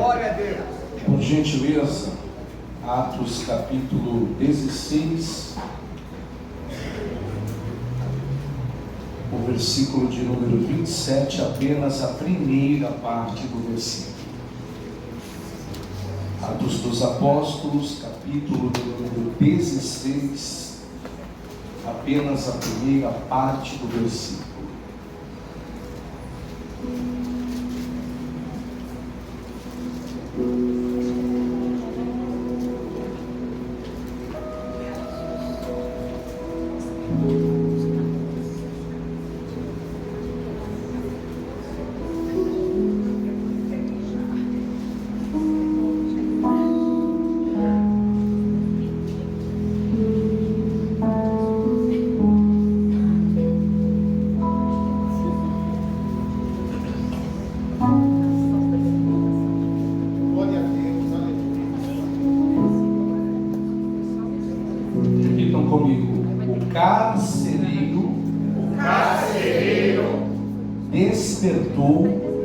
Glória a Deus. Por gentileza, Atos capítulo 16, o versículo de número 27, apenas a primeira parte do versículo. Atos dos Apóstolos, capítulo de número 16, apenas a primeira parte do versículo.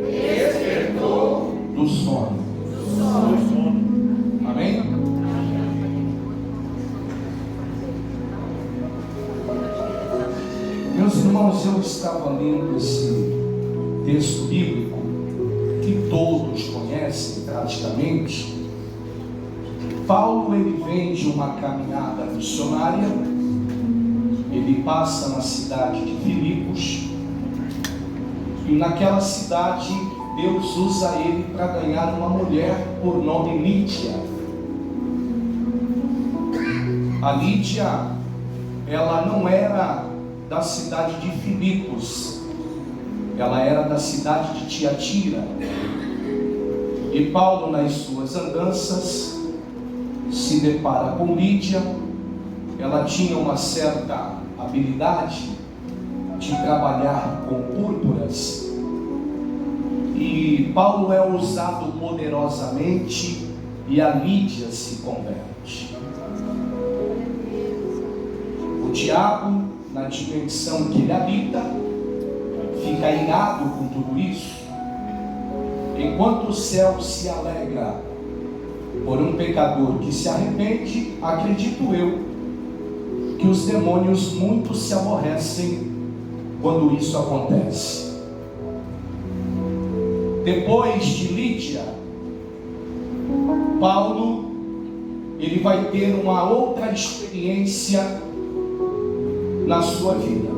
Despertou do sono. Amém? Meus irmãos, eu estava lendo esse texto bíblico que todos conhecem praticamente. Paulo, ele vem de uma caminhada missionária. Ele passa na cidade de Filipos. E naquela cidade, Deus usa ele para ganhar uma mulher por nome Lídia. A Lídia, ela não era da cidade de Filipos, ela era da cidade de Tiatira. E Paulo, nas suas andanças, se depara com Lídia. Ela tinha uma certa habilidade de trabalhar com púrpuras, e Paulo é usado poderosamente e a Lídia se converte. O diabo, na dimensão que ele habita, fica irado com tudo isso, enquanto o céu se alegra por um pecador que se arrepende. Acredito eu que os demônios muito se aborrecem quando isso acontece. Depois de Lídia, Paulo, ele vai ter uma outra experiência na sua vida,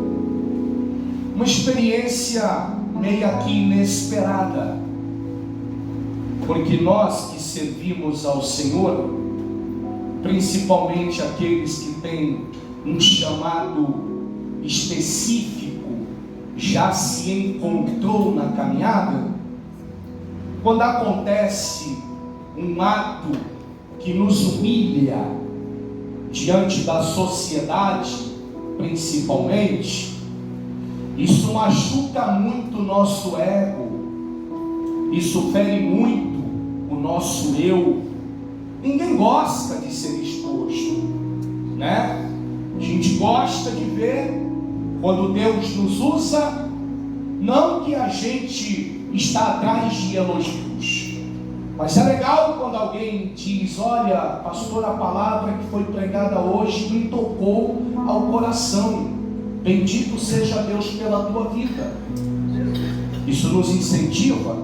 uma experiência meio que inesperada, porque nós que servimos ao Senhor, principalmente aqueles que têm um chamado específico, já se encontrou na caminhada. Quando acontece um ato que nos humilha diante da sociedade, principalmente, isso machuca muito o nosso ego, isso fere muito o nosso eu. Ninguém gosta de ser exposto, né? A gente gosta de ver quando Deus nos usa, não que a gente está atrás de elogios, mas é legal quando alguém diz: olha, pastor, a palavra que foi pregada hoje me tocou ao coração, bendito seja Deus pela tua vida. Isso nos incentiva.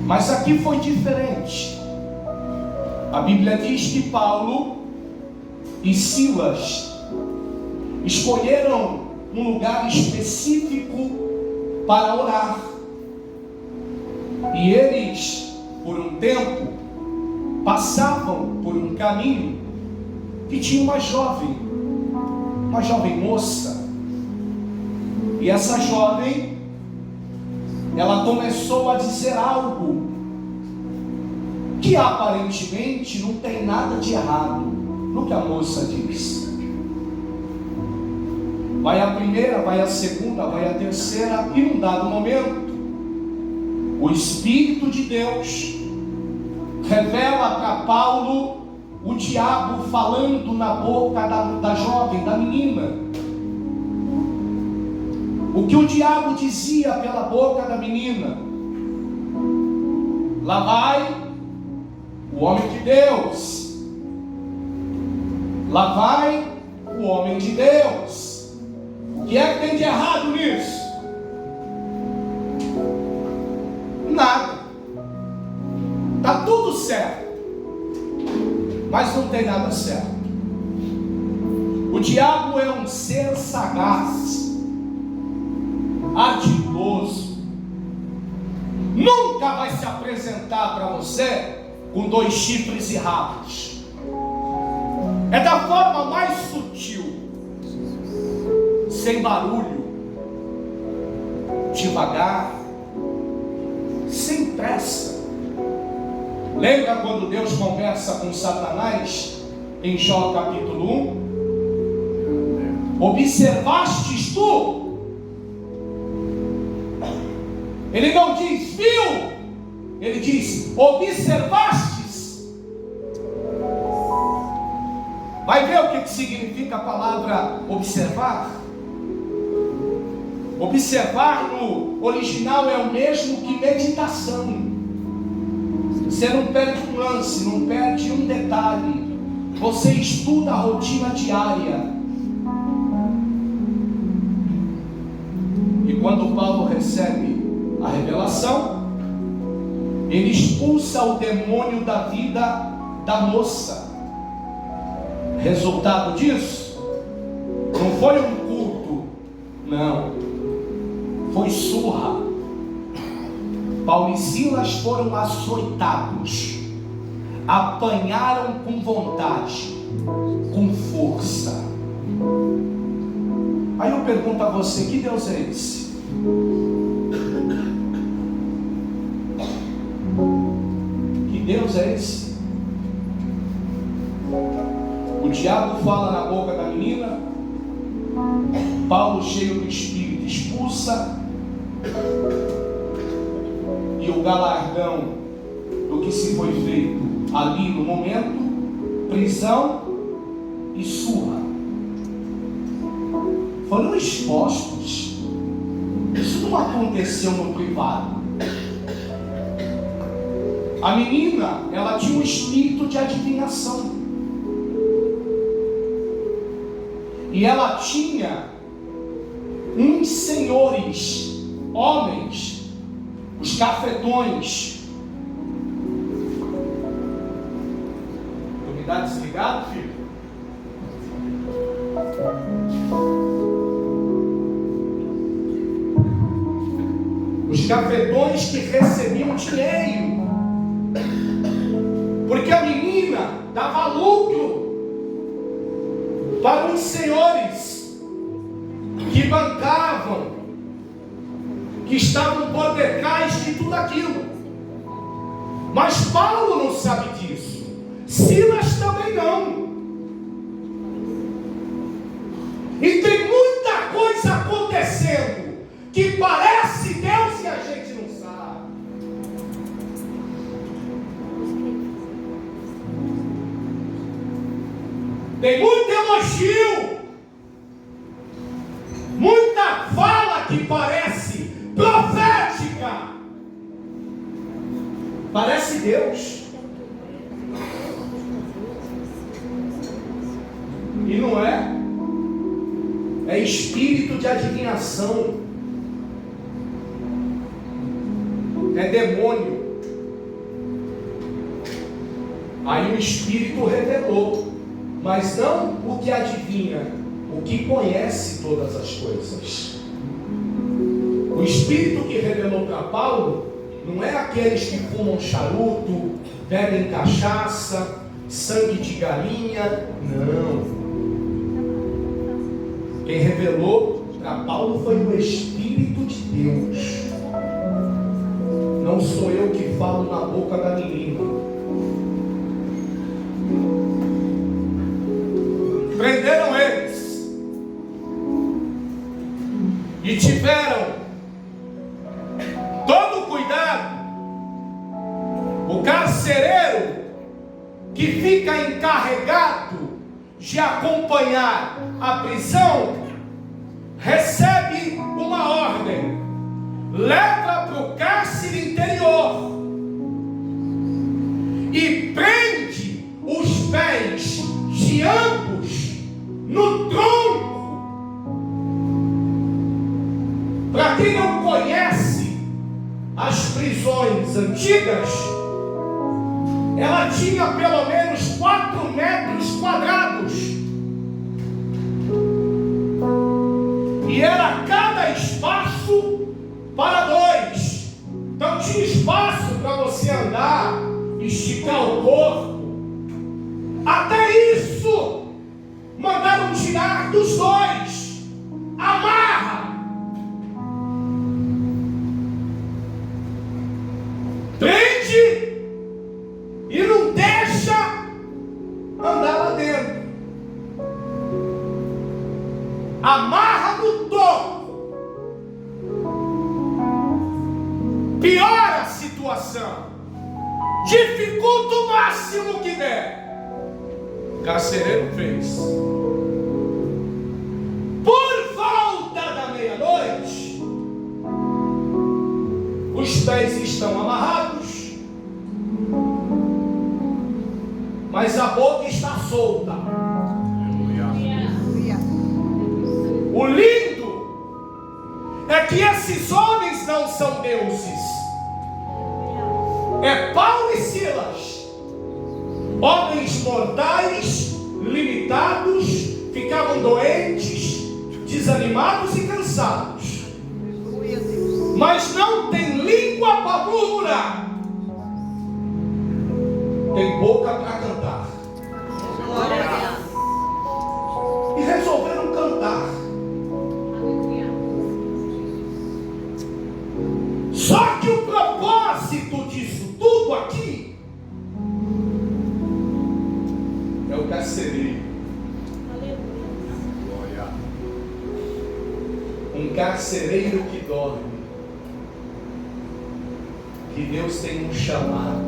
Mas aqui foi diferente. A Bíblia diz que Paulo e Silas escolheram um lugar específico para orar. E eles, por um tempo, passavam por um caminho que tinha uma jovem moça. E essa jovem, ela começou a dizer algo que aparentemente não tem nada de errado no que a moça diz. Vai a primeira, vai a segunda, vai a terceira, e num dado momento, o Espírito de Deus revela para Paulo o diabo falando na boca da jovem, da menina. O que o diabo dizia pela boca da menina? Lá vai o homem de Deus. Lá vai o homem de Deus. O que é que tem de errado nisso? Nada. Está tudo certo. Mas não tem nada certo. O diabo é um ser sagaz, ardiloso. Nunca vai se apresentar para você com 2 chifres e rabos. É da forma mais sutil, sem barulho, devagar, sem pressa. Lembra quando Deus conversa com Satanás em Jó capítulo 1? Observastes tu? Ele não diz viu, ele diz observastes. Vai ver o que significa a palavra observar? Observar no original é o mesmo que meditação. Você não perde um lance, não perde um detalhe. Você estuda a rotina diária. E quando Paulo recebe a revelação, ele expulsa o demônio da vida da moça. Resultado disso, não foi um culto, não, foi surra. Paulo e Silas foram açoitados, apanharam com vontade, com força. Aí eu pergunto a você, que Deus é esse? Que Deus é esse? O diabo fala na boca da menina, Paulo, cheio do Espírito, expulsa, e o galardão do que se foi feito ali no momento, prisão e surra. Foram expostos. Isso não aconteceu no privado. A menina, ela tinha um espírito de adivinhação. E ela tinha uns senhores, homens, os cafetões. Tu me dá desligado, filho? Os cafetões que recebiam dinheiro, porque a menina dava lucro para os senhores que bancavam, que estavam por detrás de tudo aquilo. Mas Paulo não sabe disso, Silas também não. E tem muita coisa acontecendo que parece Deus e a gente não sabe. Tem muito elogio, muita fala que parece profética, parece Deus, e não é. É espírito de adivinhação, é demônio. Aí o Espírito revelou, mas não o que adivinha, o que conhece todas as coisas. O Espírito que revelou para Paulo não é aqueles que fumam charuto, bebem cachaça, sangue de galinha, não. Quem revelou para Paulo foi o Espírito de Deus. Não sou eu que falo na boca da menina. Prenderam eles e tiveram todo o cuidado. O carcereiro que fica encarregado de acompanhar a prisão recebe uma ordem: leva para o cárcere interior e prende os pés de ambos no tronco. Para quem não conhece as prisões antigas, ela tinha pelo menos 4 metros quadrados. E era cada espaço para 2. Então tinha espaço para você andar, esticar o corpo. Até isso mandaram tirar dos 2. Amarra. Prende e não deixa andar lá dentro. Amarra no topo. Piora a situação. Dificulta o máximo que der. O carcereiro fez. Por volta da meia-noite, os pés estão amarrados, mas a boca está solta. O lindo é que esses homens não são deuses. É Paulo e Silas, homens mortais, limitados, ficavam doentes, desanimados e cansados, mas não tem língua para murmurar, tem boca para cantar. E resolveram cantar. Só que o propósito disso tudo aqui é o carcereiro. Um carcereiro que dorme. Que Deus tem um chamado,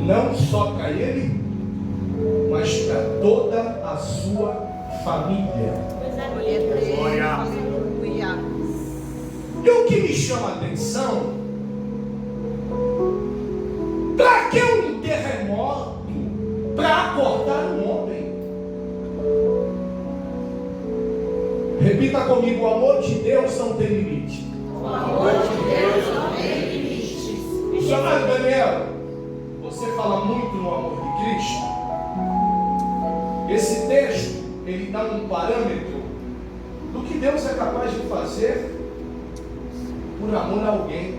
não só para ele, mas para toda a sua família. E o que me chama a atenção, para que um terremoto? Para acordar um homem. Repita comigo: o amor de Deus não tem limite. O amor de Deus não tem limites. Missionário Daniel, você fala muito no amor de Cristo. Esse texto, ele dá um parâmetro do que Deus é capaz de fazer por amor a alguém.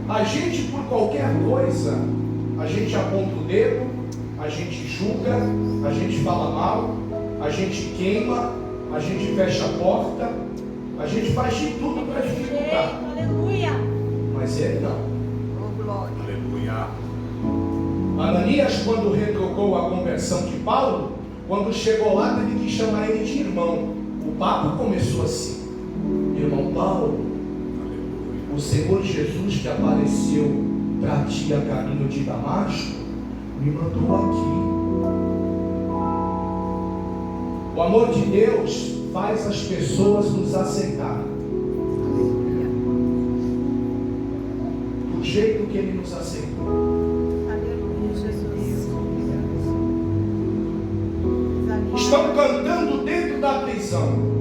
A gente, por qualquer coisa, a gente aponta o dedo, a gente julga, a gente fala mal, a gente queima, a gente fecha a porta, a gente faz de tudo para dificultar. Aleluia. Mas ele não. Oh, glória. Aleluia. Ananias, quando retrocou a conversão de Paulo, quando chegou lá, teve que chamar ele de irmão. O papo começou assim: irmão Paulo, o Senhor Jesus que apareceu para ti a caminho de Damasco, me mandou aqui. O amor de Deus faz as pessoas nos aceitarem do jeito que Ele nos aceitou. Aleluia, Jesus. Estão cantando dentro da prisão.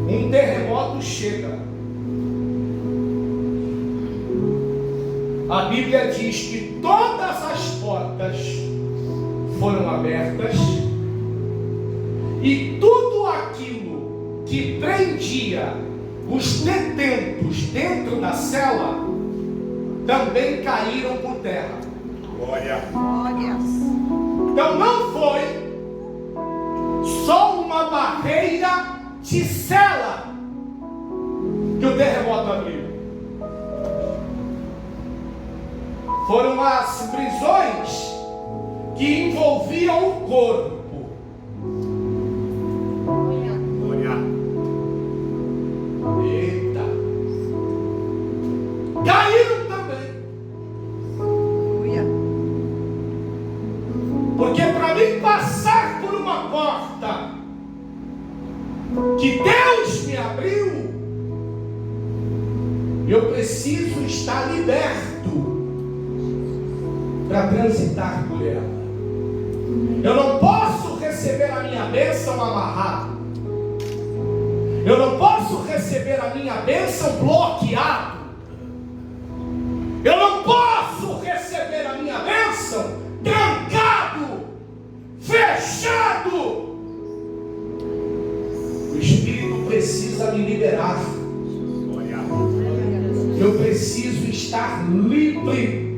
Um terremoto chega. A Bíblia diz que todas as portas foram abertas e tudo aquilo que prendia os detentos dentro da cela também caíram por terra. Glória. Glórias. Então não foi só uma barreira de cela que o terremoto abriu. Foram as prisões que envolviam o corpo. Glória. Eita! Caíram também. Aleluia. Porque para mim passar por uma porta que Deus me abriu, Eu preciso estar liberto para transitar por ela. Eu não posso receber a minha bênção amarrado. Eu não posso receber a minha bênção bloqueado. Eu não posso receber a minha bênção trancado, fechado. O Espírito precisa me liberar. Eu preciso estar livre.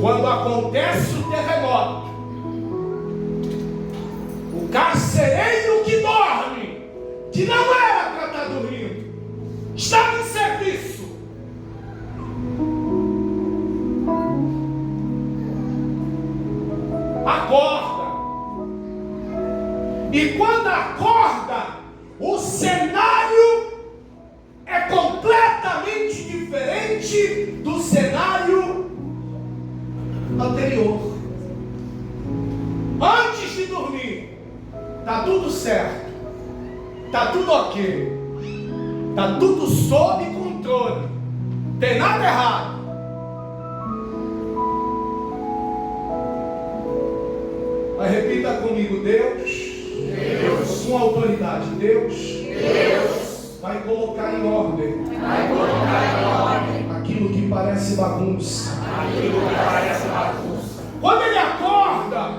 Quando acontece o terremoto, o carcereiro que dorme, que não era para estar dormindo, estava em serviço. Acorda. E quando acorda, o cenário é completamente diferente do cenário anterior. Antes de dormir, está tudo certo, está tudo ok, está tudo sob controle, tem nada errado. Mas repita comigo: Deus, com autoridade, Deus vai colocar em ordem, aquilo que parece bagunça. Quando ele acorda,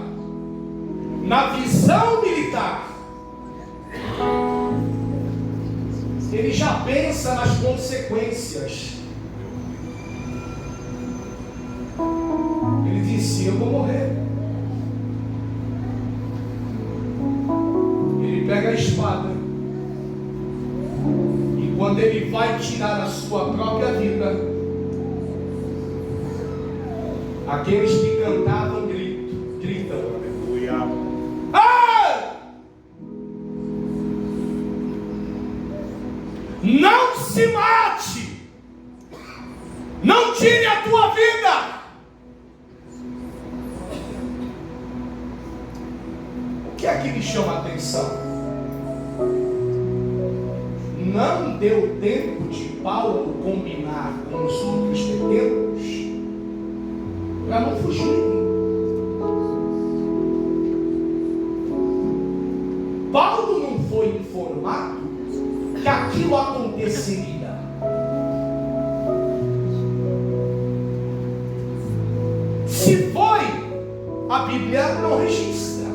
na visão militar, ele já pensa nas consequências. Ele disse: eu vou morrer. Ele pega a espada, e quando ele vai tirar a sua própria vida, aqueles que cantavam gritam: aleluia! Ah! Não se mate! Não tire a tua vida! O que é que me chama a atenção? Não deu tempo de Paulo combinar com os outros 70 para não fugir. Paulo não foi informado que aquilo aconteceria. Se foi, a Bíblia não registra.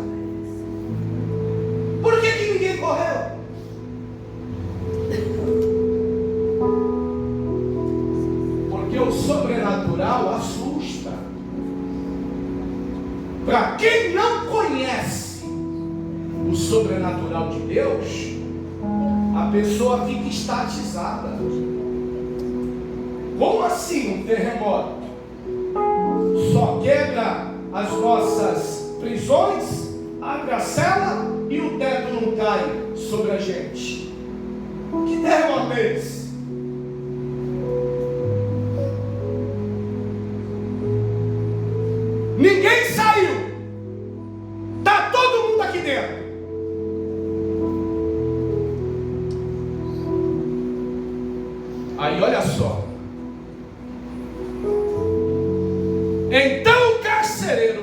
Por que ninguém correu? Porque o sobrenatural assusta. Para quem não conhece o sobrenatural de Deus, a pessoa fica estatizada. Como assim um terremoto? Só quebra as nossas prisões, abre a cela e o teto não cai sobre a gente. Que terremoto é esse? Ninguém saiu. Está todo mundo aqui dentro. Aí olha só. Então o carcereiro,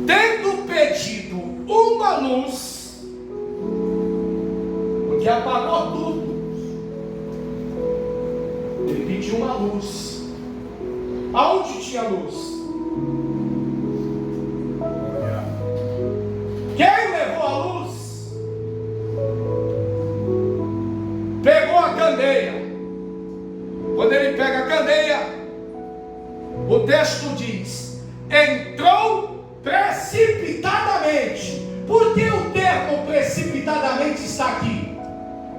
tendo pedido uma luz, porque apagou tudo, ele pediu uma luz. Aonde tinha luz? Quem levou a luz? Pegou a candeia. Quando ele pega a candeia, o texto diz: entrou precipitadamente. Por que o termo precipitadamente está aqui?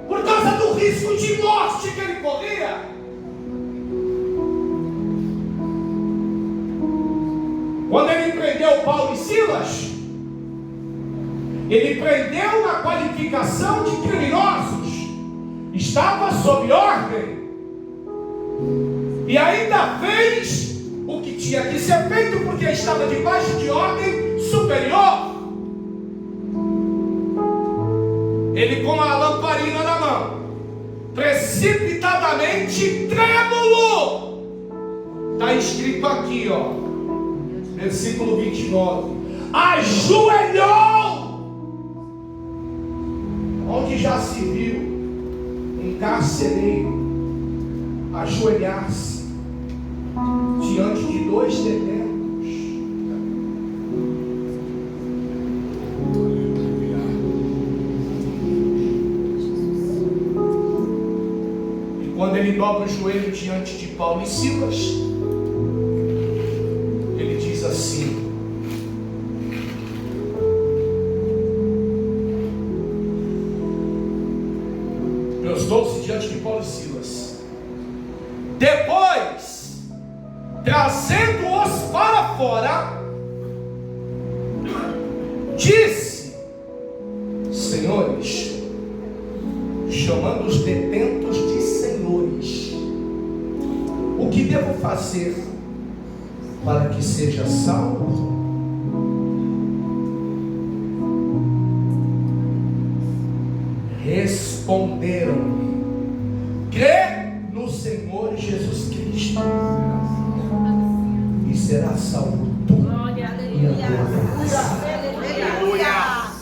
Por causa do risco de morte que ele corria. Quando ele prendeu Paulo e Silas, ele prendeu na qualificação de criminosos, estava sob ordem, e ainda fez o que tinha que ser feito, porque estava debaixo de ordem superior. Ele com a lamparina na mão, precipitadamente trêmulo. Está escrito aqui, ó, versículo 29. Ajoelhou. Onde já se viu um carcereiro ajoelhar-se diante de dois detentos? E quando ele dobra o joelho diante de Paulo e Silas, ele diz assim: prostrou-se diante de Paulo e Silas. Depois, trazendo-os para fora, disse: senhores, chamando os detentos de senhores, o que devo fazer para que seja salvo? Responderam-lhe: crê no Senhor Jesus Cristo e será salvo tu e a tua casa. Aleluia.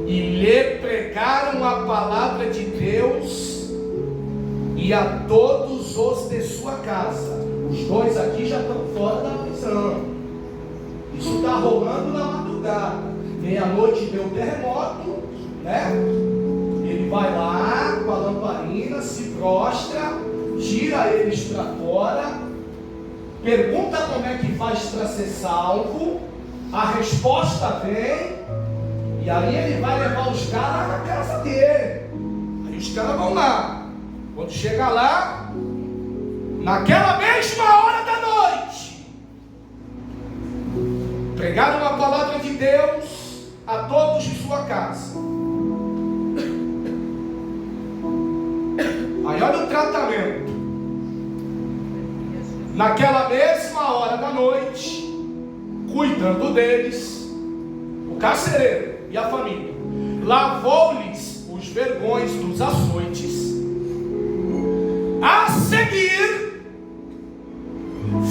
E lhe pregaram a palavra de Deus e a todos os de sua casa. Os dois aqui já estão fora da prisão. Isso está rolando na madrugada. Meia-noite deu terremoto, né? Ele vai lá com a lamparina, se prostra, tira eles para fora, pergunta como é que faz para ser salvo. A resposta vem, e aí ele vai levar os caras na casa dele. Aí os caras vão lá. Quando chega lá, naquela mesma hora da noite, pregaram a palavra de Deus a todos de sua casa. Aí olha o tratamento. Naquela mesma hora da noite, cuidando deles, o carcereiro e a família lavou-lhes os vergões dos açoites. A seguir,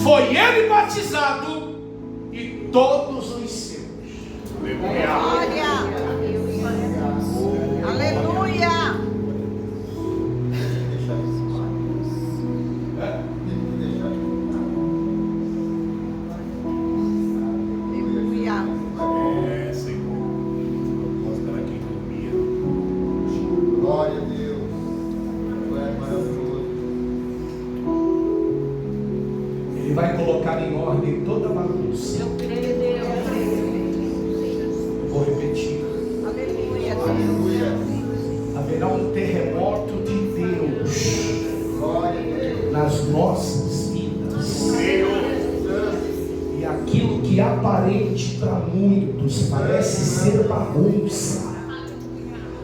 foi ele batizado e todos os seus. Glória. Aleluia. Aleluia. É, Senhor. Mostra aqui dormia. Glória a Deus. Tu és maravilhoso. Ele vai colocar em ordem toda a bagunça. Vou repetir. Aleluia. Aleluia. Haverá um terremoto de Deus Glória a Deus. nas nossas vidas. Senhor. E aquilo que aparente para muitos parece ser bagunça,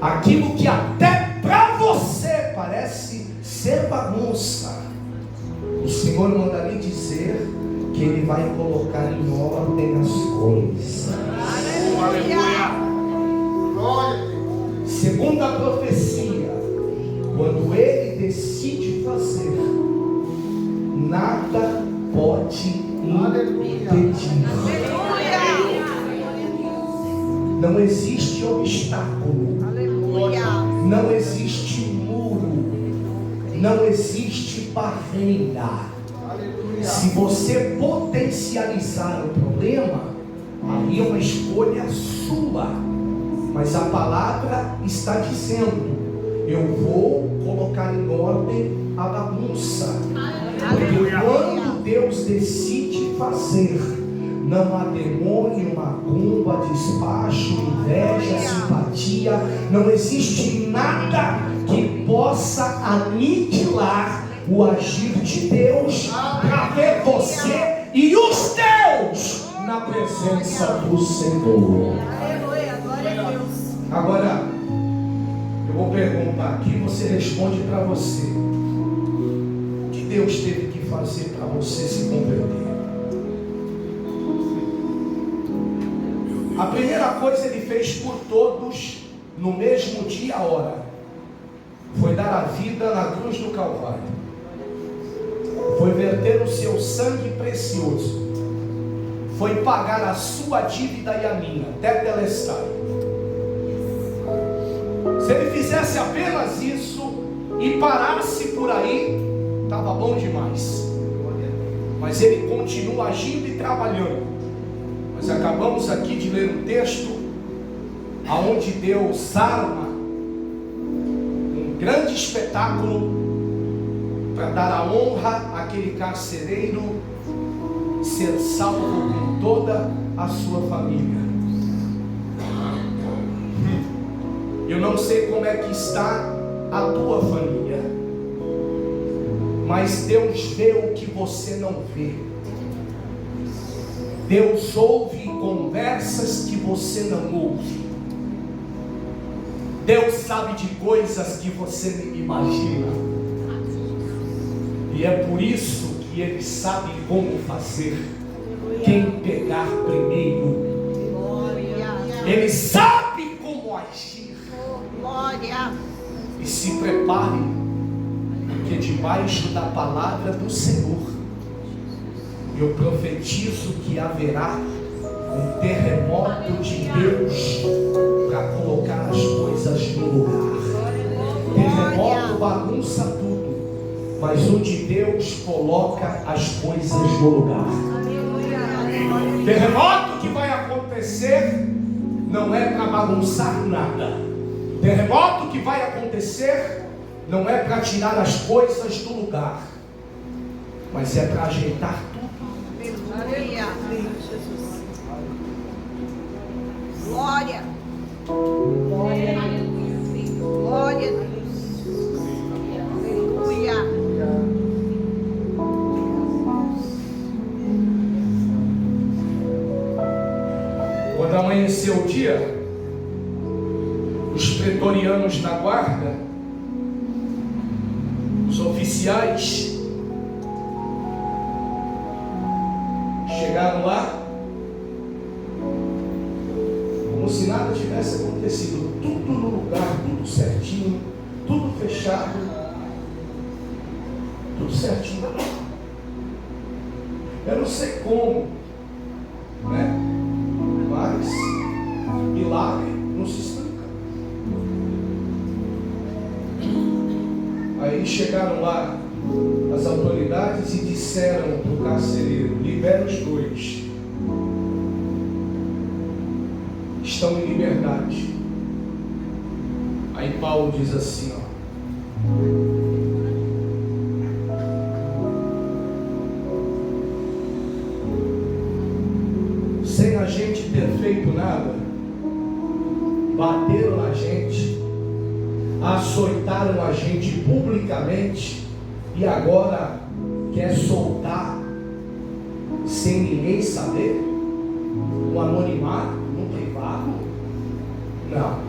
aquilo que até para você parece ser bagunça, o Senhor manda lhe dizer que Ele vai colocar em ordem as coisas. Aleluia. Glória a Deus. Segundo a profecia, quando Ele decide fazer, nada pode impedir. Aleluia. Não existe obstáculo, Aleluia. não existe muro, não existe barreira. Aleluia. Se você potencializar o problema, aí é uma escolha sua. Mas a palavra está dizendo: eu vou colocar em ordem a bagunça. Porque quando Deus decide fazer, não há demônio, macumba, despacho, inveja, simpatia, não existe nada que possa aniquilar o agir de Deus para ver você e os teus na presença do Senhor. Aleluia. Glória a Deus. Agora, eu vou perguntar aqui, você responde para você. O que Deus teve que fazer para você se converter? A primeira coisa Ele fez por todos no mesmo dia, a hora, foi dar a vida na cruz do Calvário, foi verter o seu sangue precioso, foi pagar a sua dívida e a minha, tetelestai. Se ele fizesse apenas isso e parasse por aí, estava bom demais. Mas ele continua agindo e trabalhando. Nós acabamos aqui de ler um texto aonde Deus arma um grande espetáculo para dar a honra àquele carcereiro ser salvo com toda a sua família. Eu não sei como é que está a tua família, mas Deus vê o que você não vê. Deus ouve conversas que você não ouve. Deus sabe de coisas que você nem imagina. E é por isso que Ele sabe como fazer, quem pegar primeiro. Ele sabe como agir. Glória. E se prepare, porque debaixo da palavra do Senhor, eu profetizo que haverá um terremoto de Deus para colocar as coisas no lugar. Terremoto bagunça tudo, mas o de Deus coloca as coisas no lugar. Terremoto que vai acontecer não é para bagunçar nada. Terremoto que vai acontecer não é para tirar as coisas do lugar, mas é para ajeitar tudo. Aleluia. Glória. Glória. Glória a Deus. Aleluia. Quando amanheceu o dia, os pretorianos da guarda, os oficiais, chegaram lá como se nada tivesse acontecido, tudo no lugar, tudo certinho, tudo fechado, tudo certinho. Eu não sei como, né? Mas milagre não se explica. Aí chegaram lá as autoridades e disseram para o carcereiro: libera os dois, estão em liberdade. Aí Paulo diz assim, ó: sem a gente ter feito nada, bateram na gente, açoitaram a gente publicamente, e agora quer soltar sem ninguém saber, no anonimato, no privado? Não.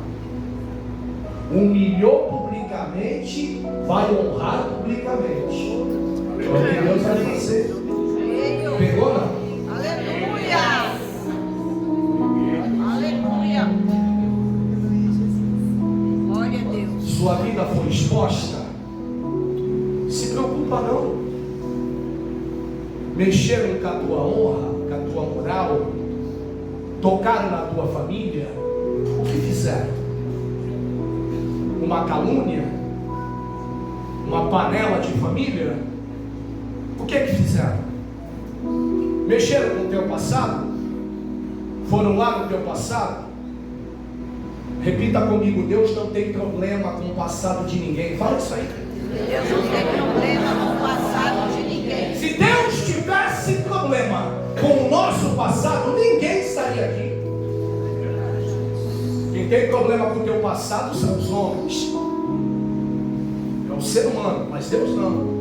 Humilhou publicamente, vai honrar publicamente. É o que Deus vai fazer. Pegou, não? Aleluia. Aleluia. Glória a Deus. Sua vida foi exposta? Se preocupa não. Mexeram com a tua honra, com a tua moral, tocaram na tua família. O que fizeram? Uma calúnia? Uma panela de família? O que é que fizeram? Mexeram com o teu passado? Foram lá no teu passado? Repita comigo: Deus não tem problema com o passado de ninguém. Fala isso aí. Deus não tem problema com o passado de ninguém. Se Deus tivesse problema com o nosso passado, ninguém estaria aqui. Quem tem problema com o teu passado são os homens, é o ser humano, mas Deus não.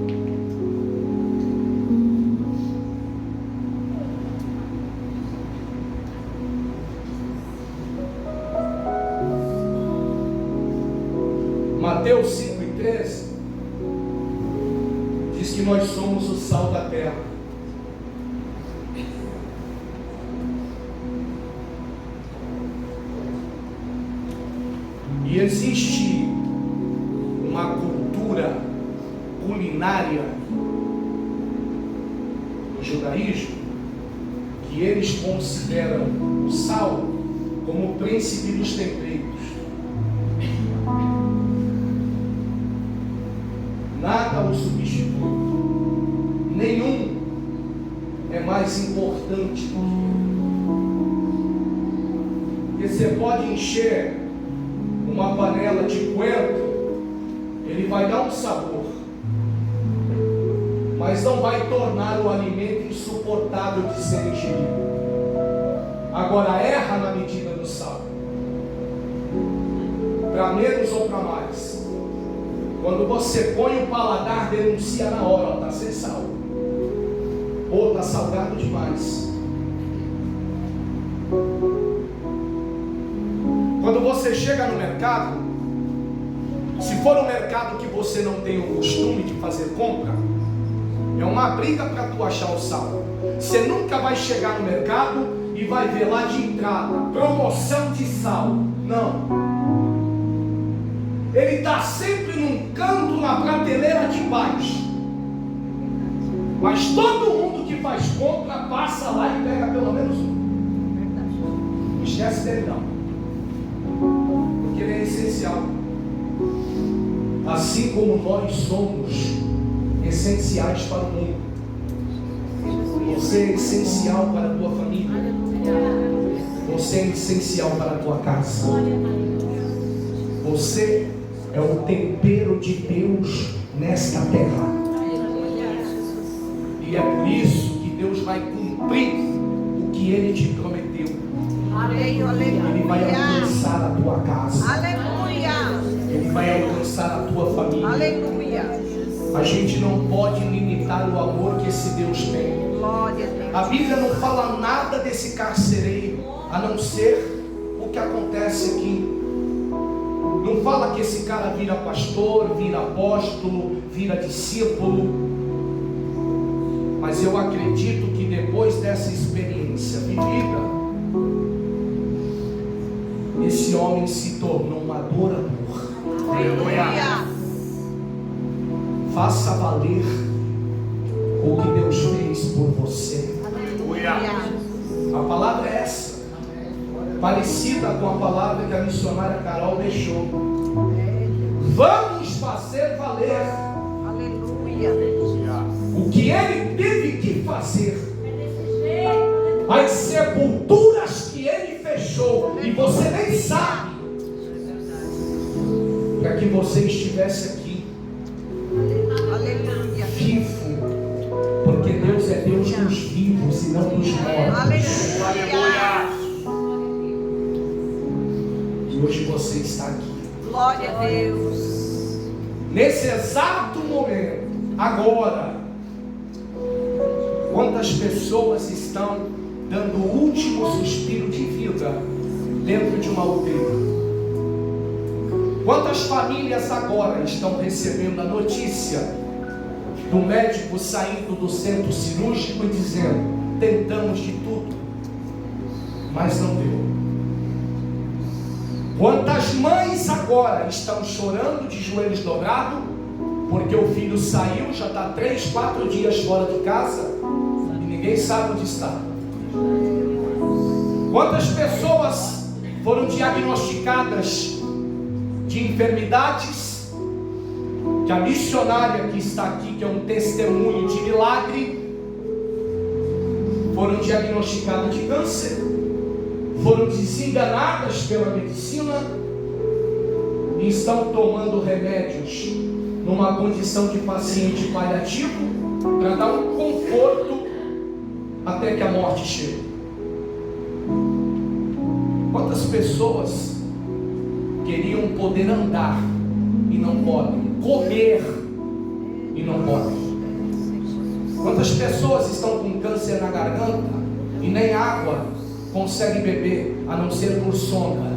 Mateus 5:13 diz que nós somos o sal da terra. E existe uma cultura culinária no judaísmo que eles consideram o sal como o príncipe dos temperos. Nada o substitui. Nenhum é mais importante do que ele. Porque você pode encher uma panela de coentro, ele vai dar um sabor, mas não vai tornar o alimento insuportável de ser ingerido. Agora erra na medida do sal, para menos ou para mais. Quando você põe o paladar, denuncia na hora, está sem sal, ou está salgado demais. Quando você chega no mercado, se for um mercado que você não tem o costume de fazer compra, é uma briga para tu achar o sal. Você nunca vai chegar no mercado e vai ver lá de entrada promoção de sal. Não. Ele está sempre num canto, na prateleira de baixo. Mas todo mundo que faz compra passa lá e pega pelo menos um. Não esquece dele não, porque ele é essencial. Assim como nós somos essenciais para o mundo. Você é essencial para a tua família. Você é essencial para a tua casa. Você é o tempero de Deus nesta terra. E é por isso que Deus vai cumprir o que Ele te prometeu. Ele vai alcançar a tua casa. Ele vai alcançar a tua família. A gente não pode limitar o amor que esse Deus tem. A Bíblia não fala nada desse carcereiro, a não ser o que acontece aqui. Não fala que esse cara vira pastor, vira apóstolo, vira discípulo. Mas eu acredito que depois dessa experiência vivida, esse homem se tornou um adorador. Aleluia. Faça valer o que Deus fez por você. Aleluia. A palavra é essa, parecida com a palavra que a missionária Carol deixou. Vamos fazer valer o que ele teve que fazer, as sepulturas que ele fechou, e você nem sabe, para que você estivesse aqui vivo, porque Deus é Deus dos vivos e não dos mortos. Aleluia. E hoje você está aqui. Glória a Deus. Nesse exato momento, agora, quantas pessoas estão dando o último suspiro de vida dentro de uma UTI? Quantas famílias agora estão recebendo a notícia do médico saindo do centro cirúrgico e dizendo: tentamos de tudo, mas não deu? Quantas mães agora estão chorando de joelhos dobrados, porque o filho saiu, já está 3, 4 dias fora de casa e ninguém sabe onde está? Quantas pessoas foram diagnosticadas de enfermidades, que a missionária que está aqui, que é um testemunho de milagre, foram diagnosticadas de câncer, foram desenganadas pela medicina e estão tomando remédios numa condição de paciente paliativo para dar um conforto até que a morte chegue. Quantas pessoas queriam poder andar e não podem, comer e não podem? Quantas pessoas estão com câncer na garganta e nem água conseguem beber, a não ser por sonda?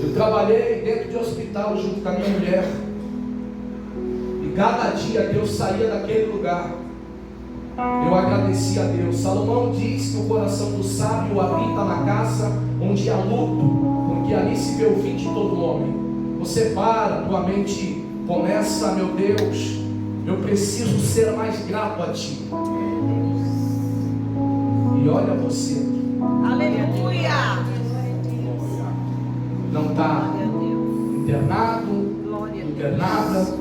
Eu trabalhei dentro de hospital junto com a minha mulher, e cada dia que eu saía daquele lugar, eu agradecia a Deus. Salomão diz que o coração do sábio habita na casa onde há luto, porque ali aí se vê o fim de todo homem. Você para, tua mente começa, meu Deus, eu preciso ser mais grato a Ti. E olha você. Aleluia. Não está internado, internada,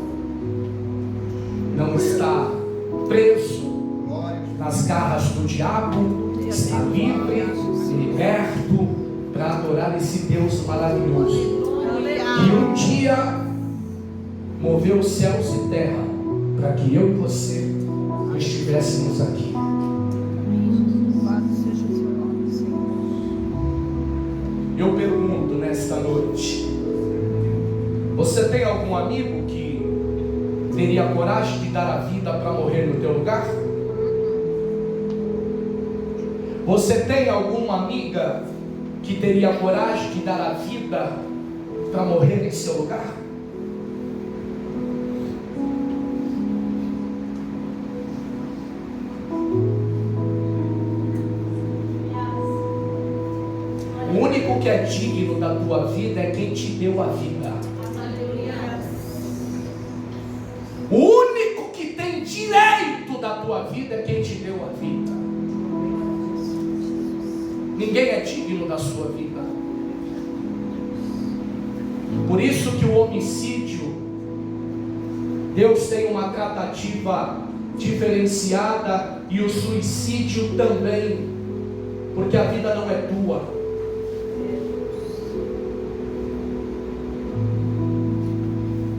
não está preso nas garras do diabo, está livre, liberto para adorar esse Deus maravilhoso que um dia moveu céus e terra para que eu e você estivéssemos aqui. Eu pergunto nesta noite: você tem algum amigo que teria coragem de dar a vida para morrer no teu lugar? Você tem alguma amiga que teria coragem de dar a vida para morrer em seu lugar? O único que é digno da tua vida é quem te deu a vida. O único que tem direito da tua vida é quem te deu a vida. Ninguém é digno da sua vida. Por isso que o homicídio, Deus tem uma tratativa diferenciada, e o suicídio também, porque a vida não é tua.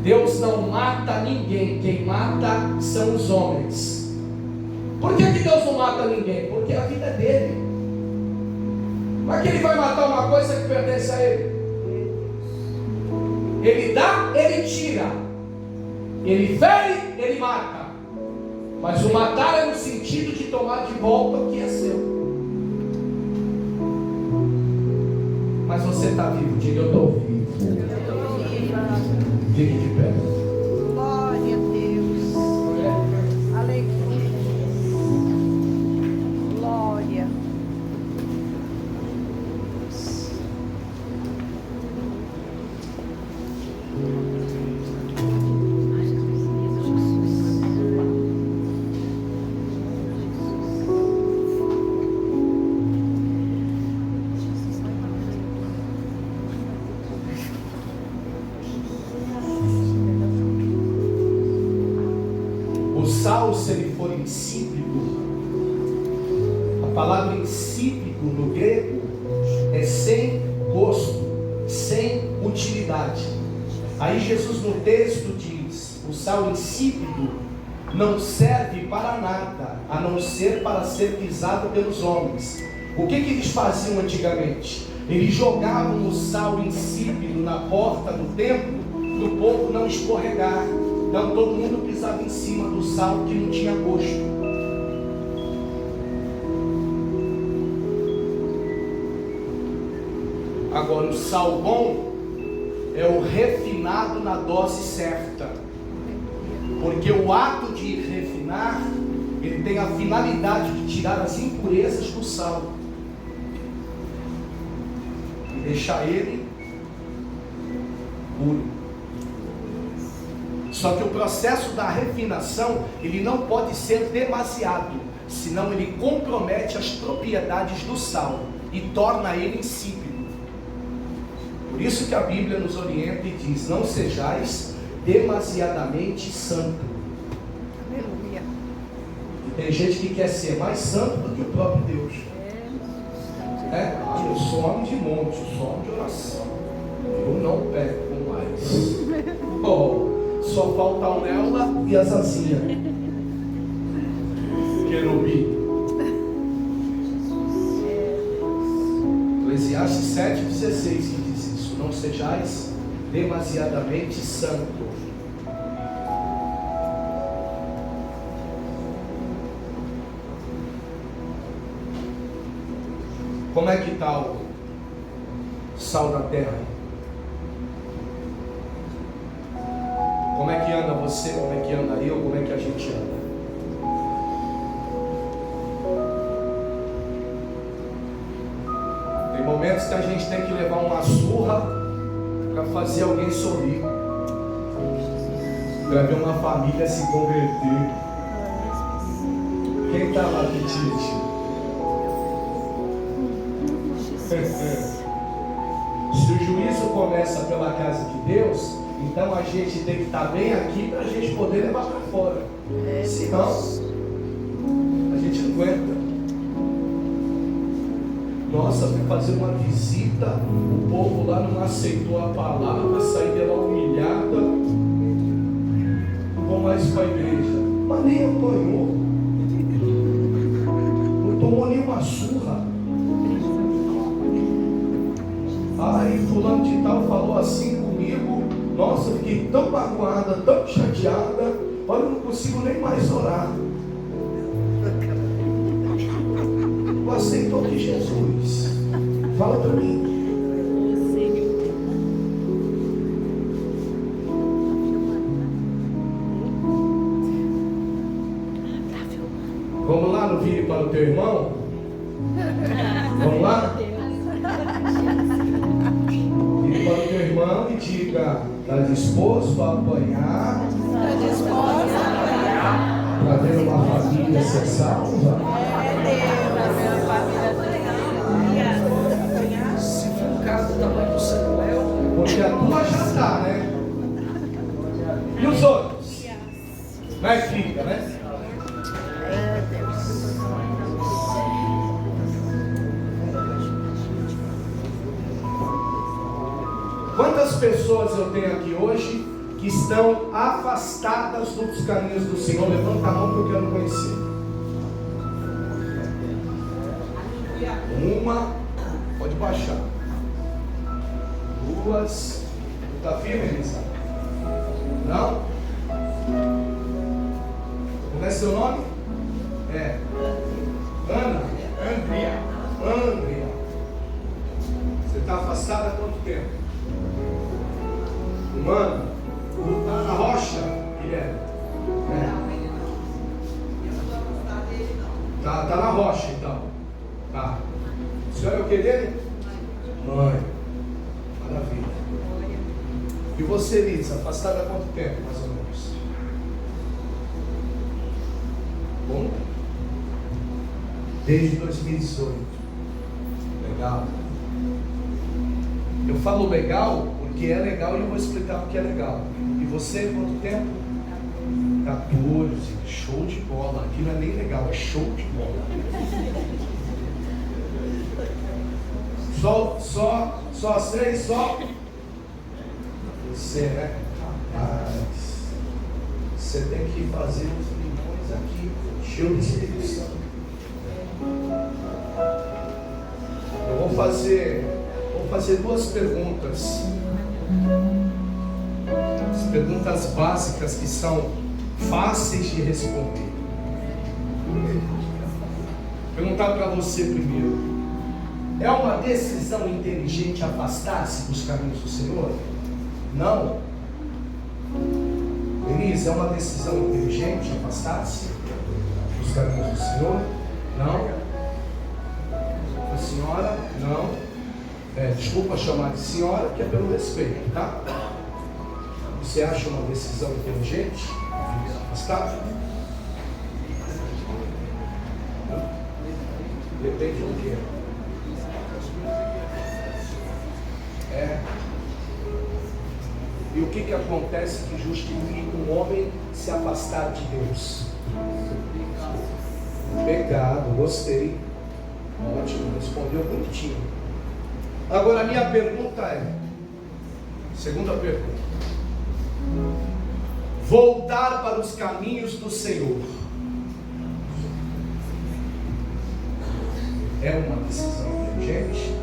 Deus não mata ninguém, quem mata são os homens. Por que Deus não mata ninguém? Porque a vida é dele. Mas que ele vai matar uma coisa que pertence a ele? Ele dá, ele tira. Ele fere, ele mata. Mas o matar é no sentido de tomar de volta o que é seu. Mas você está vivo, diga: eu estou vivo. Fique de pé. Glória a Deus. Alegria. Glória. Sal, se ele for insípido, a palavra insípido no grego é sem gosto, sem utilidade. Aí Jesus no texto diz: o sal insípido não serve para nada, a não ser para ser pisado pelos homens. O que eles faziam antigamente? Eles jogavam o sal insípido na porta do templo, para o povo não escorregar. Então todo mundo pisava em cima do sal que não tinha gosto. Agora o sal bom é o refinado na dose certa. Porque o ato de refinar, ele tem a finalidade de tirar as impurezas do sal e deixar ele puro. Só que o processo da refinação, ele não pode ser demasiado, senão ele compromete as propriedades do sal e torna ele insípido. Por isso que a Bíblia nos orienta e diz: não sejais demasiadamente santo. Aleluia. E tem gente que quer ser mais santo do que o próprio Deus. Eu sou homem de monte, eu sou homem de oração, eu não peco mais. Só falta a auréola e as asinhas. Querubim. Eclesiastes 7,16 que diz isso: não sejais demasiadamente santo. Como é que está o sal da terra? Como é que anda você? Como é que anda eu? Como é que a gente anda? Tem momentos que a gente tem que levar uma surra para fazer alguém sorrir, para ver uma família se converter. Quem está lá, Tite? Se o juízo começa pela casa de Deus, então a gente tem que estar bem aqui para a gente poder levar para fora. Senão, a gente não aguenta. Nossa, fui fazer uma visita, o povo lá não aceitou a palavra, saí de lá humilhada. Não vou mais para a igreja. Mas nem apanhou. Não tomou nenhuma surra. Aí fulano de tal falou assim comigo. Nossa, eu fiquei tão magoada, tão chateada. Olha, eu não consigo nem mais orar. Eu aceito de Jesus. Fala para mim. Vamos lá, não vire para o teu irmão? Vamos lá? Vire para o teu irmão e diga: está disposto a apanhar? Está disposto a apanhar? Para ver uma família ser salva? Se for um caso do tamanho do Samuel, Porque a tua já está, né? E os outros? Como é que fica, né? Quantas pessoas eu tenho aqui hoje que estão afastadas dos caminhos do Senhor? Levanta a mão que eu quero conhecer. Uma, pode baixar. Duas. Está firme, Elisa? Não? Como é seu nome? É Ana? Andrea. Você está afastada há quanto tempo? Um ano? Está na rocha, Guilherme? Tá na rocha então. Tá. O senhor é o que dele? Mãe. Maravilha. E você, Elisa, afastada há quanto tempo, mais ou menos? Bom? Desde 2018. Legal. Eu falo legal porque é legal e eu vou explicar porque é legal. E você, quanto tempo? 14. Show de bola. Aqui não é nem legal, é show de bola. Só as três, só? Você, né? Rapaz, você tem que fazer os limões aqui, cheio de Espírito Santo. Eu vou fazer duas perguntas. As perguntas básicas que são fáceis de responder. Perguntar para você primeiro. É uma decisão inteligente afastar-se dos caminhos do Senhor? Não. Denise, é uma decisão inteligente afastar-se dos caminhos do Senhor? Não. A senhora? Não. Desculpa chamar de senhora, que é pelo respeito, tá? Você acha uma decisão inteligente afastar? Depende do quê? E o que acontece que justifica um homem se afastar de Deus? Pecado, gostei. Ótimo, respondeu bonitinho. Agora a minha pergunta é, segunda pergunta: voltar para os caminhos do Senhor é uma decisão inteligente?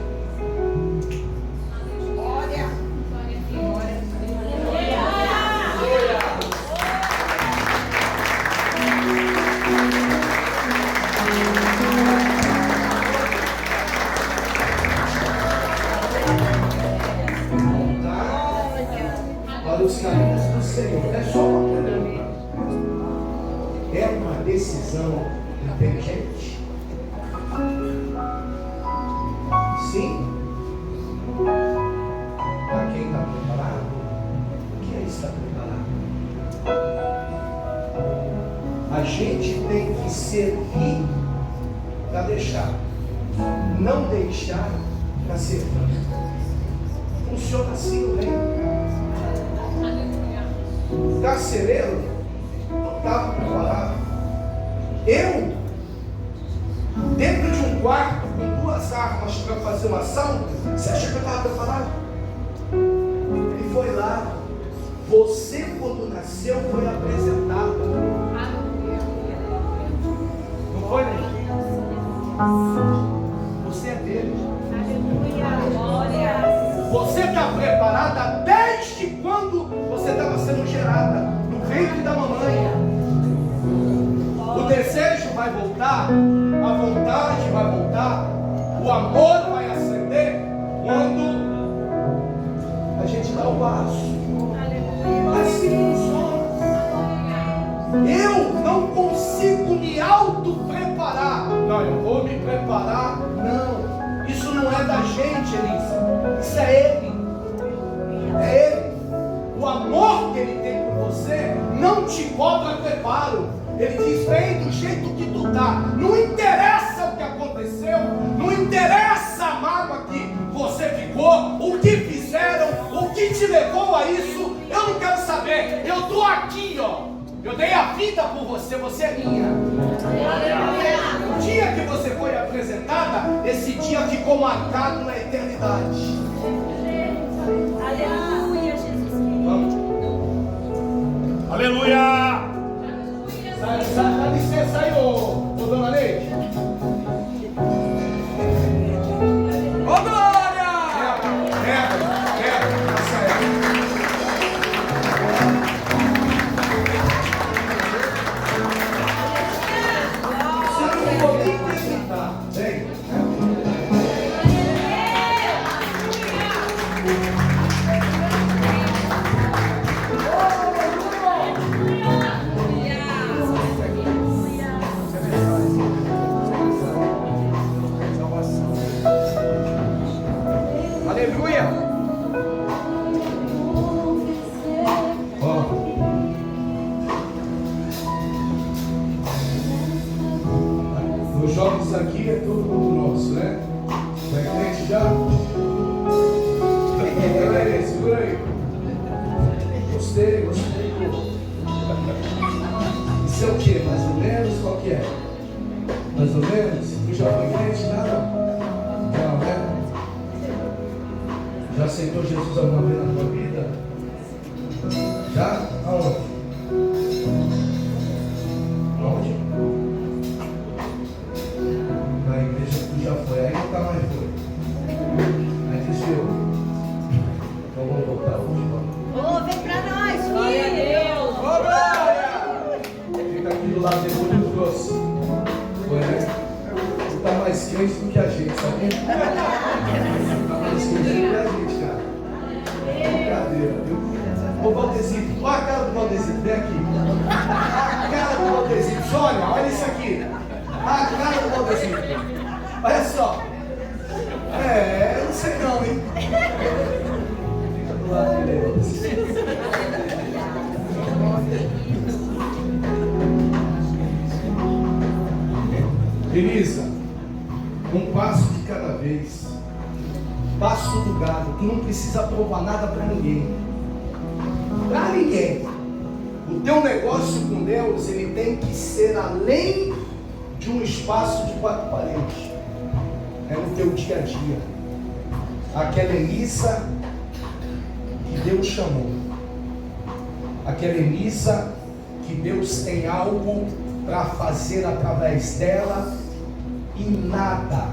Para os caminhos do Senhor. É só uma pergunta. É uma decisão inteligente? Sim? Para quem está preparado? A gente tem que servir para deixar, não deixar para servir. Funciona assim o reino. Carcereiro não estava preparado. Eu, dentro de um quarto com 2 armas para fazer um assalto, você acha que eu estava preparado? Ele foi lá. Você, quando nasceu, foi apresentado. Não foi, né? Você é dele. Você está preparada desde quando você estava sendo gerada no ventre da mamãe. O desejo vai voltar, a vontade vai voltar, o amor vai acender quando a gente dá o passo. Assim funciona. Eu não consigo me auto-preparar. Não, eu vou me preparar. Não, isso não é da gente, Elisa. Isso é Ele. É Ele. O amor que Ele tem por você não te cobra preparo. Ele diz: vem do jeito que tu tá. Não interessa o que aconteceu, não interessa a mágoa que você ficou, o que fizeram, o que te levou a isso. Eu não quero saber. Eu estou aqui, ó. Eu dei a vida por você, você é minha. O dia que você foi apresentada, esse dia ficou marcado na eternidade. Aleluia, Jesus. Vamos. Aleluia. Dá licença aí, ô dona Leite. Ô glória! Quebra, tá certo. Você não vou nem perguntar. Vem. Aleluia! Ó. Os jogos aqui é todo mundo nosso, né? Vai crente já? Segura aí, segura aí. Gostei. Isso é o que? Mais ou menos? Qual que é? Mais ou menos? Tu já foi crente? Não, né? Já aceitou Jesus alguma vez na tua vida? Já? Aonde? Aonde? Na igreja que tu já foi, aí nunca mais foi. Aí desviou. Então vamos voltar hoje, vamos. Vem pra nós, Glória a filho. Deus. Ô glória! Fica aqui do lado depois do trouxe. Foi, né? Tu tá mais crente do que a gente, sabia? Tá mais crente do que a gente, cara. É brincadeira, viu? Ô Valdezito, olha a cara do Valdezito, vem aqui. A cara do Valdezito, Sônia, olha isso aqui. A cara do Valdezito. Olha só. Eu não sei não, hein? Fica do lado dele. Elisa, um passo de cada vez. Passo do gado. Tu não precisa provar nada para ninguém. Para ninguém. O teu negócio com Deus, ele tem que ser além de um espaço de 4 paredes. É no teu dia a dia. Aquela Elisa que Deus chamou. Aquela Elisa que Deus tem algo para fazer através dela. E nada,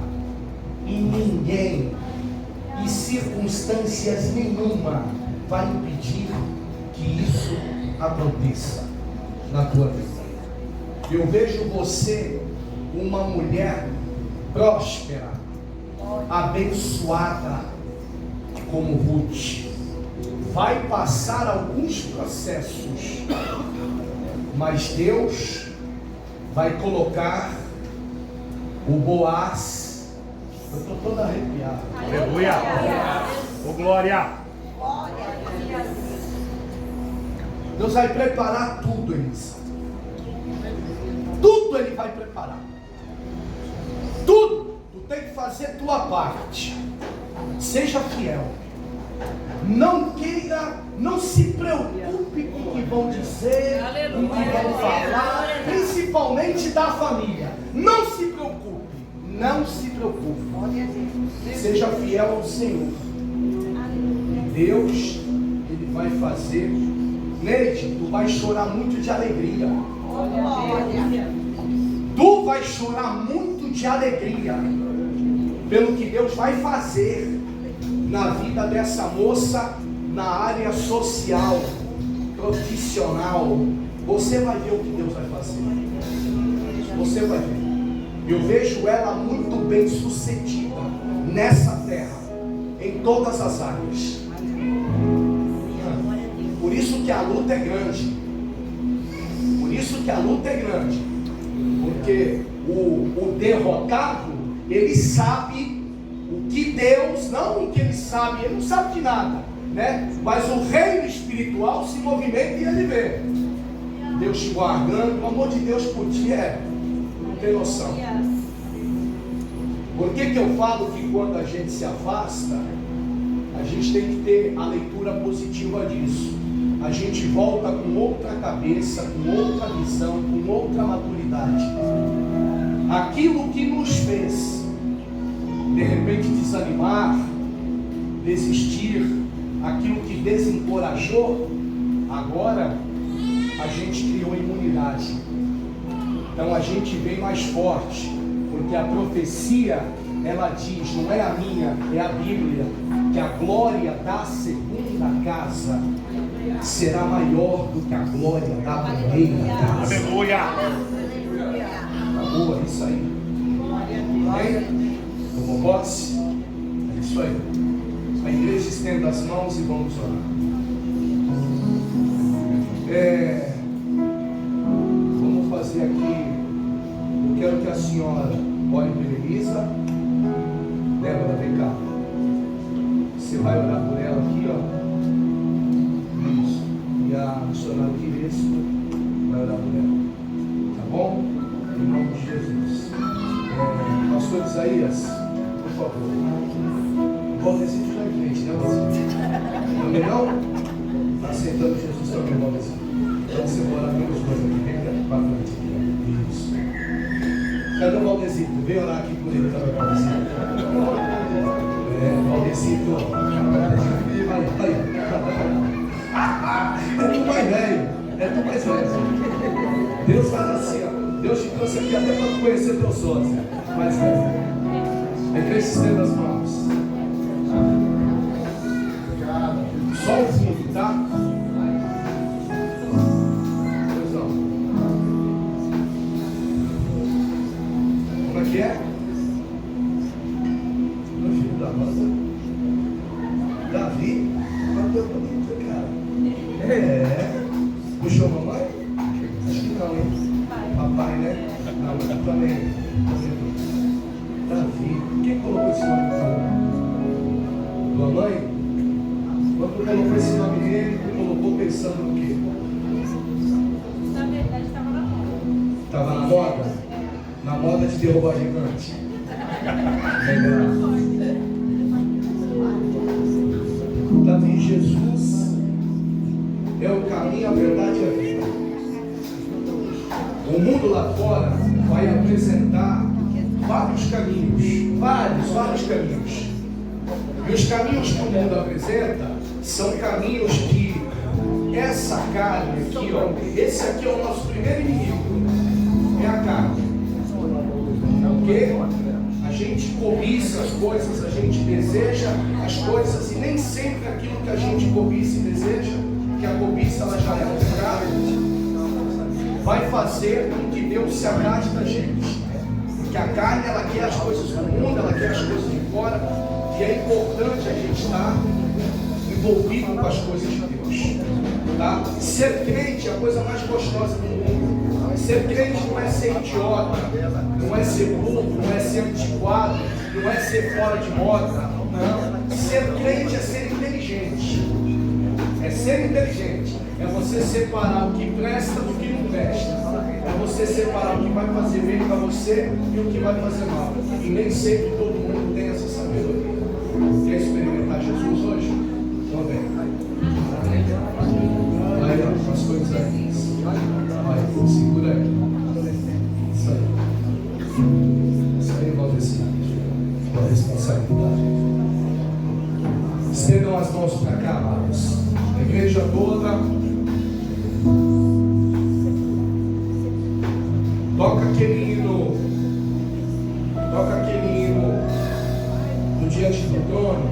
e ninguém, e circunstâncias nenhuma vai impedir que isso aconteça na tua vida. Eu vejo você uma mulher próspera, abençoada como Ruth. Vai passar alguns processos, mas Deus vai colocar o Boaz. Eu estou todo arrepiado. Aleluia. Ô glória. Deus vai preparar tudo, Elisa. Tudo Ele vai preparar. Tudo. Tu tem que fazer tua parte. Seja fiel. Não queira, não se preocupe com o que vão dizer, com o que vão falar, principalmente da família. Não se preocupe. Não se preocupe. Seja fiel ao Senhor. Deus, Ele vai fazer. Neide, tu vai chorar muito de alegria. Tu vai chorar muito de alegria pelo que Deus vai fazer na vida dessa moça, na área social, profissional. Você vai ver o que Deus vai fazer. Você vai ver. Eu vejo ela muito bem sucedida nessa terra, em todas as áreas. Por isso que a luta é grande. Por isso que a luta é grande. Porque o derrotado, ele sabe o que Deus, não o que ele não sabe de nada, né? Mas o reino espiritual se movimenta e ele vê. Deus te guardando, o amor de Deus por ti não tem noção. Por que eu falo que quando a gente se afasta, a gente tem que ter a leitura positiva disso? A gente volta com outra cabeça, com outra visão, com outra maturidade. Aquilo que nos fez, de repente, desanimar, desistir, aquilo que desencorajou, agora a gente criou imunidade. Então a gente vem mais forte, porque a profecia, ela diz, não é a minha, é a Bíblia, que a glória da segunda casa será maior do que a glória da primeira casa. Aleluia! Boa, é isso aí. Amém? Tomou posse? É isso aí. A igreja estenda as mãos e vamos orar. Vamos fazer aqui. Eu quero que a senhora ore por Elisa. Débora, vem cá. Você vai orar por ela aqui, ó. Isso. E a missionária Quiresco vai orar por ela. Tá bom? Em nome de Jesus. Pastor Isaías, por favor. Valdecito já em frente, né, Valdecito? Não é não? Aceitando Jesus também, Valdecito. Então você vai orar pelos dois aqui. Vem para frente aqui. Isso. Cadê o Valdecito? Vem orar aqui por ele também, Valdecito. Valdecito. É tu mais velho. É tu mais velho. Deus faz assim, ó. Deus te trouxe aqui até para conhecer teu sócio. Mais velho. É que esse estenda as mãos. Só o fundo, tá? Como é que é? Meu filho da rosa. Davi. Bateu bonito, cara. Puxou a mamãe? Acho que não, hein? Papai, né? Não, mas também. Davi. Quem colocou esse nome no tua mãe? Quando tu colocou esse nome nele, tu colocou pensando no quê? Na verdade, estava na moda. Estava na moda? Na moda de derrubar gigante. Legal. Davi, Jesus é o caminho, a verdade e a vida. O mundo lá fora vai apresentar vários caminhos. Vários caminhos. E os caminhos que o mundo apresenta são caminhos que essa carne aqui, ó, esse aqui é o nosso primeiro inimigo, é a carne. Porque a gente cobiça as coisas, a gente deseja as coisas e nem sempre aquilo que a gente cobiça e deseja, que a cobiça ela já é um pecado, vai fazer com que Deus se agrade da gente. Porque a carne ela quer as coisas do mundo, ela quer as coisas de fora, e é importante a gente estar envolvido com as coisas de Deus. Tá? Ser crente é a coisa mais gostosa do mundo. Ser crente não é ser idiota, não é ser burro, não é ser antiquado, não é ser fora de moda. Não. Ser crente é ser inteligente. É ser inteligente. É você separar o que presta do que não presta. É você separar o que vai fazer bem para você e o que vai fazer mal. E nem sempre todo mundo tem essa sabedoria. Quer experimentar Jesus hoje? Então vem. Vai, ó, as coisas aqui. Vai, segura aí. Isso aí. Isso aí envolve a responsabilidade. Estendam as mãos para cá, amados. A igreja toda. Toca aquele hino do Diante do Trono.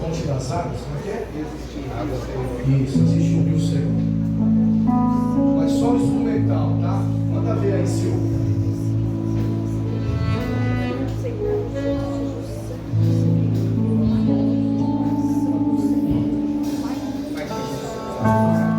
Fonte das Águas, como é que é? Isso, existe um rio seco. Mas só o instrumental, tá? Manda ver aí, Silvio. Vai.